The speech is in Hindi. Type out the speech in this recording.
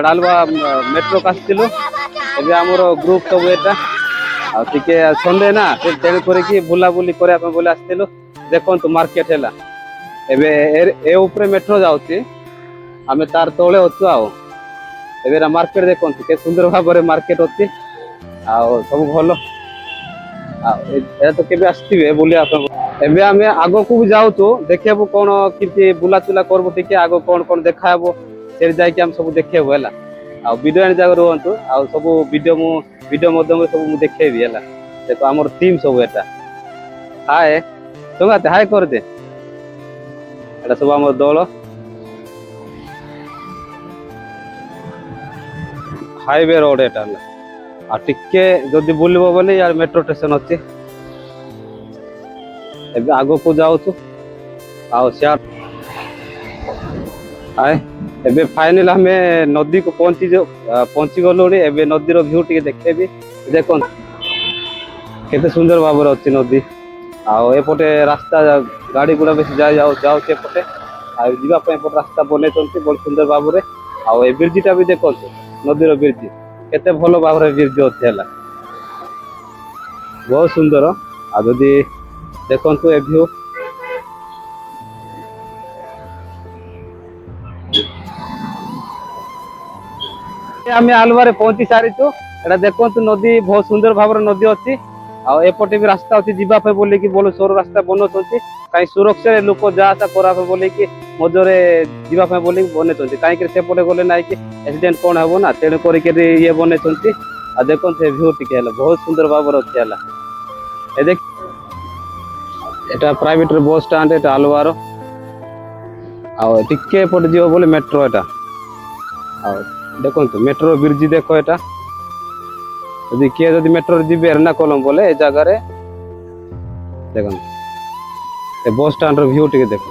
डालवा मेट्रो आसलु ए आमर ग्रुप सब एटा टे संडे ना तेणु कर बुलाबुली करने आसलु देखु मार्केट है एपरे मेट्रो जाऊँगी आम तार तले अच्छु आए मार्केट देखु के सुंदर भाव में मार्केट अच्छी सब भल तो के आसवे बुला एवं आम आग को भी जाऊँ देखा कौन कि बुलाचुला करूँ टे आग कौन कौन देखा से जाकि सब देखू है वीडियो जगह रुहतु सब वीडियो मध्यम सब देखेबी है देखो आमर टीम सब एटा हाय संगाते हाय कर दे एटा सब आमर दल हाईवे रोड एटा टिके जदि बुलबो बोले यार मेट्रो स्टेशन अच्छी आग को जाऊँ एबे फाइनल आम नदी को पहुंची गलु एबे नदीर व्यू टी देखेबी देख केते सुंदर भाव में अच्छी नदी आपटे रास्ता गाड़ी गुड़ा बेस जाऊँपटे जावाई रास्ता बनई बहुत सुंदर भाव में आ ब्रिजटा भी देखो नदीर ब्रिज केते भल भाव में ब्रिज अच्छे है बहुत सुंदर आदि देखु ए व्यू आम आलुआ पहुंची सारीचु एटा देखु नदी बहुत सुंदर भाव नदी अच्छी आपटे भी रास्ता अच्छी जीवाई बोल कि बोल सौर रास्ता बनाऊँ कहीं सुरक्षा लोक जा आसा करा बोल कि मजरे जीवाई बोल बनई कहीं सेपटे गले ना कि एक्सीडेंट कौन हे ना तेणु कर ये बनई देखो से व्यू टी बहुत सुंदर भाव अच्छी है देख एटा प्राइवेट बस स्टाण्ड एटा आलुआर टिके पटे जीव बोले मेट्रो एटा देखो मेट्रो ब्रिज देख एटा यदि किए जदि मेट्रो जी एर्नाकुलम बोले ए जगह देखो बस स्टाण्ड व्यू टी देखो।